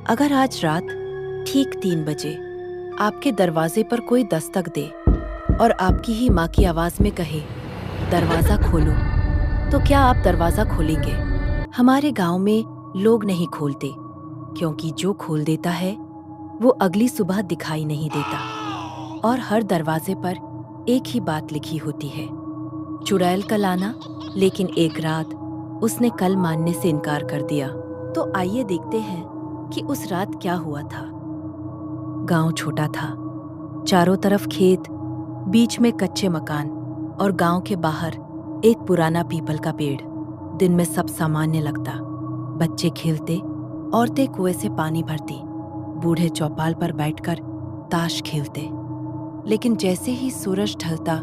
अगर आज रात ठीक 3 बजे आपके दरवाजे पर कोई दस्तक दे और आपकी ही माँ की आवाज में कहे, दरवाजा खोलो, तो क्या आप दरवाजा खोलेंगे? हमारे गांव में लोग नहीं खोलते, क्योंकि जो खोल देता है वो अगली सुबह दिखाई नहीं देता। और हर दरवाजे पर एक ही बात लिखी होती है, चुड़ैल कल आना। लेकिन एक रात उसने कल मानने से इनकार कर दिया। तो आइए देखते हैं कि उस रात क्या हुआ था। गांव छोटा था, चारों तरफ खेत, बीच में कच्चे मकान और गांव के बाहर एक पुराना पीपल का पेड़। दिन में सब सामान्य लगता, बच्चे खेलते, औरतें कुएं से पानी भरती, बूढ़े चौपाल पर बैठकर ताश खेलते। लेकिन जैसे ही सूरज ढलता,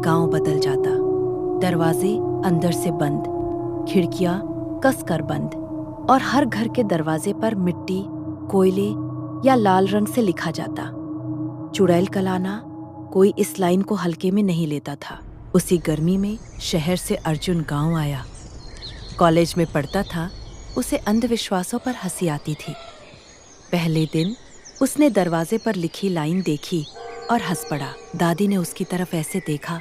गांव बदल जाता। दरवाजे अंदर से बंद, खिड़कियां कसकर बंद, और हर घर के दरवाजे पर मिट्टी, कोयले या लाल रंग से लिखा जाता, चुड़ैल कल आना। कोई इस लाइन को हल्के में नहीं लेता था। उसी गर्मी में शहर से अर्जुन गांव आया। कॉलेज में पढ़ता था, उसे अंधविश्वासों पर हंसी आती थी। पहले दिन उसने दरवाजे पर लिखी लाइन देखी और हंस पड़ा। दादी ने उसकी तरफ ऐसे देखा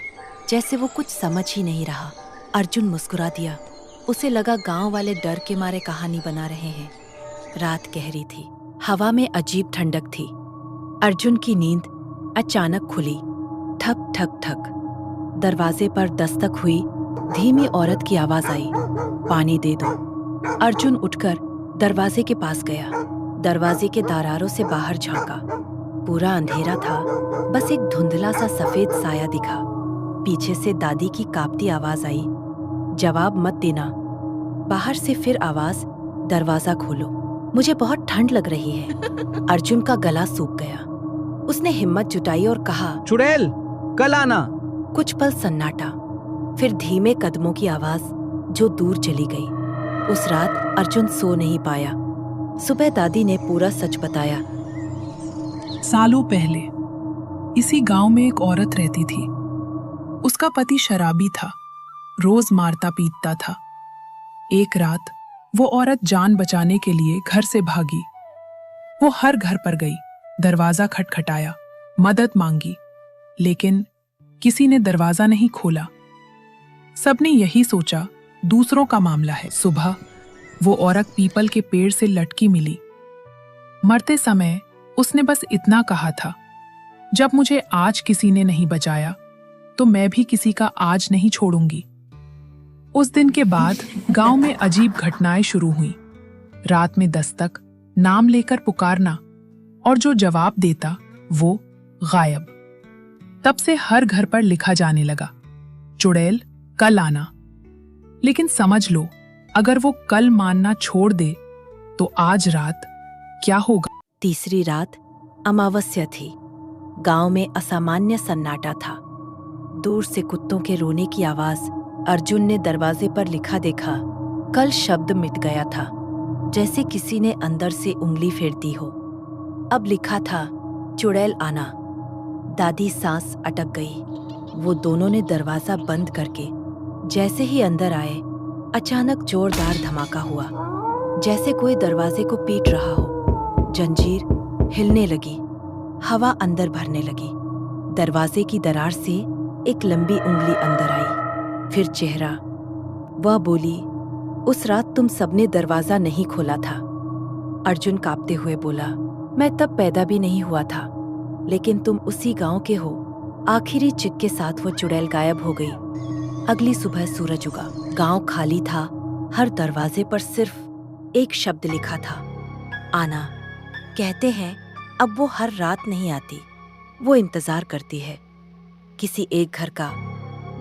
जैसे वो कुछ समझ ही नहीं रहा। अर्जुन मुस्कुरा दिया। उसे लगा गांव वाले डर के मारे कहानी बना रहे हैं। रात गहरी थी, हवा में अजीब ठंडक थी। अर्जुन की नींद अचानक खुली। ठक ठक ठक, दरवाजे पर दस्तक हुई। धीमी औरत की आवाज आई, पानी दे दो। अर्जुन उठकर दरवाजे के पास गया। दरवाजे के दरारों से बाहर झांका। पूरा अंधेरा था, बस एक धुंधला सा सफेद साया दिखा। पीछे से दादी की कांपती आवाज आई, जवाब मत देना। बाहर से फिर आवाज, दरवाजा खोलो, मुझे बहुत ठंड लग रही है। अर्जुन का गला सूख गया। उसने हिम्मत जुटाई और कहा, चुड़ैल कल आना। कुछ पल सन्नाटा, फिर धीमे कदमों की आवाज जो दूर चली गई। उस रात अर्जुन सो नहीं पाया। सुबह दादी ने पूरा सच बताया। सालों पहले इसी गांव में एक औरत रहती थी। उसका पति शराबी था, रोज मारता पीटता था। एक रात वो औरत जान बचाने के लिए घर से भागी। वो हर घर पर गई, दरवाजा खटखटाया, मदद मांगी, लेकिन किसी ने दरवाजा नहीं खोला। सबने यही सोचा, दूसरों का मामला है। सुबह वो औरत पीपल के पेड़ से लटकी मिली। मरते समय उसने बस इतना कहा था, जब मुझे आज किसी ने नहीं बचाया तो मैं भी किसी का आज नहीं छोड़ूंगी। उस दिन के बाद गांव में अजीब घटनाएं शुरू हुई। रात में दस्तक, नाम लेकर पुकारना, और जो जवाब देता वो गायब। तब से हर घर पर लिखा जाने लगा, चुड़ैल कल आना। लेकिन समझ लो, अगर वो कल मानना छोड़ दे तो आज रात क्या होगा। तीसरी रात अमावस्या थी। गांव में असामान्य सन्नाटा था। दूर से कुत्तों के रोने की आवाज। अर्जुन ने दरवाजे पर लिखा देखा, कल शब्द मिट गया था, जैसे किसी ने अंदर से उंगली फेर दी हो। अब लिखा था, चुड़ैल आना। दादी सांस अटक गई। वो दोनों ने दरवाजा बंद करके जैसे ही अंदर आए, अचानक जोरदार धमाका हुआ, जैसे कोई दरवाजे को पीट रहा हो। जंजीर हिलने लगी, हवा अंदर भरने लगी। दरवाजे की दरार से एक लंबी उंगली अंदर आई, फिर चेहरा। वह बोली, उस रात तुम सबने दरवाजा नहीं खोला था। अर्जुन कांपते हुए बोला, मैं तब पैदा भी नहीं हुआ था, लेकिन तुम उसी गांव के हो। आखिरी चिक के साथ वो चुड़ैल गायब हो गई। अगली सुबह सूरज उगा। गांव खाली था। हर दरवाजे पर सिर्फ एक शब्द लिखा था, आना। कहते हैं अब वो हर रात नहीं आती, वो इंतजार करती है किसी एक घर का,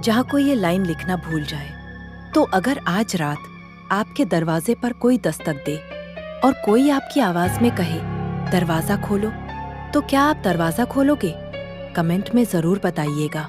जहां कोई ये लाइन लिखना भूल जाए। तो अगर आज रात आपके दरवाजे पर कोई दस्तक दे और कोई आपकी आवाज में कहे, दरवाजा खोलो, तो क्या आप दरवाजा खोलोगे? कमेंट में जरूर बताइएगा।